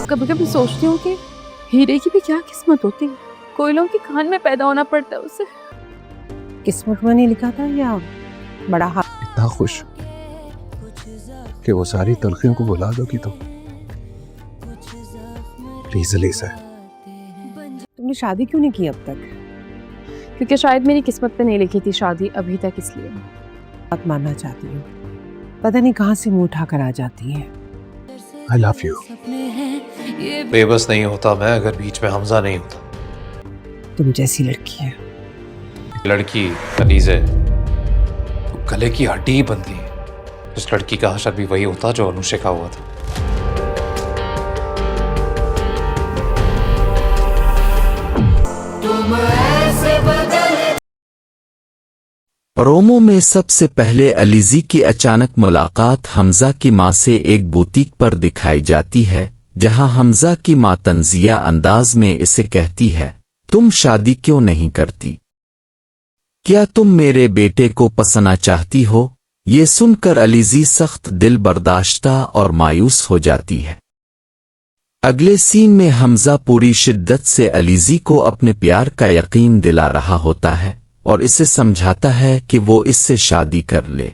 कभी कभी सोचती हूँ कि हीरे की भी क्या किस्मत होती है, कोयलों की खान में पैदा होना पड़ता है उसे। किस्मत में नहीं लिखा था या बड़ा हाथ। इतना खुश कि वो सारी तलखियों को भुला दोगी तो प्लीज अलीसा। तुमने शादी क्यों नहीं की अब तक? क्योंकि शायद मेरी किस्मत पे नहीं लिखी थी शादी अभी तक, इसलिए। बात मानना चाहती हूँ, पता नहीं कहाँ से मुंह उठा कर आ जाती है। I love you. बेबस नहीं होता मैं अगर बीच में हमजा नहीं होता। तुम जैसी लड़की है। लड़की अलीज़े तो गले की हड्डी ही बनती है। उस लड़की का हशर भी वही होता जो अनुष्का का हुआ था। प्रोमो में सबसे पहले अलीज़ी की अचानक मुलाकात हमजा की मां से एक बुटीक पर दिखाई जाती है, जहां हमजा की मां तंजिया अंदाज में इसे कहती है, तुम शादी क्यों नहीं करती? क्या तुम मेरे बेटे को पसंद चाहती हो? ये सुनकर अलीज़ी सख्त दिल बर्दाश्ता और मायूस हो जाती है। अगले सीन में हमजा पूरी शिद्दत से अलीज़ी को अपने प्यार का यकीन दिला रहा होता है और इसे समझाता है कि वो इससे शादी कर ले।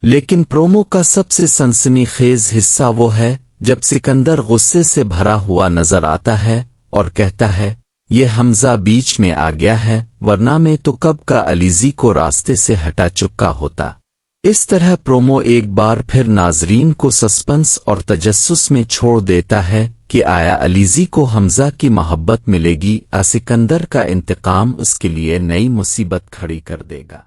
लेकिन प्रोमो का सबसे सनसनीखेज हिस्सा वो है जब सिकंदर गुस्से से भरा हुआ नजर आता है और कहता है, ये हमजा बीच में आ गया है, वरना मैं तो कब का अलीज़ी को रास्ते से हटा चुका होता। इस तरह प्रोमो एक बार फिर नाजरीन को सस्पेंस और तजस्सुस में छोड़ देता है कि आया अलीज़ी को हमजा की मोहब्बत मिलेगी या सिकंदर का इंतकाम उसके लिए नई मुसीबत खड़ी कर देगा।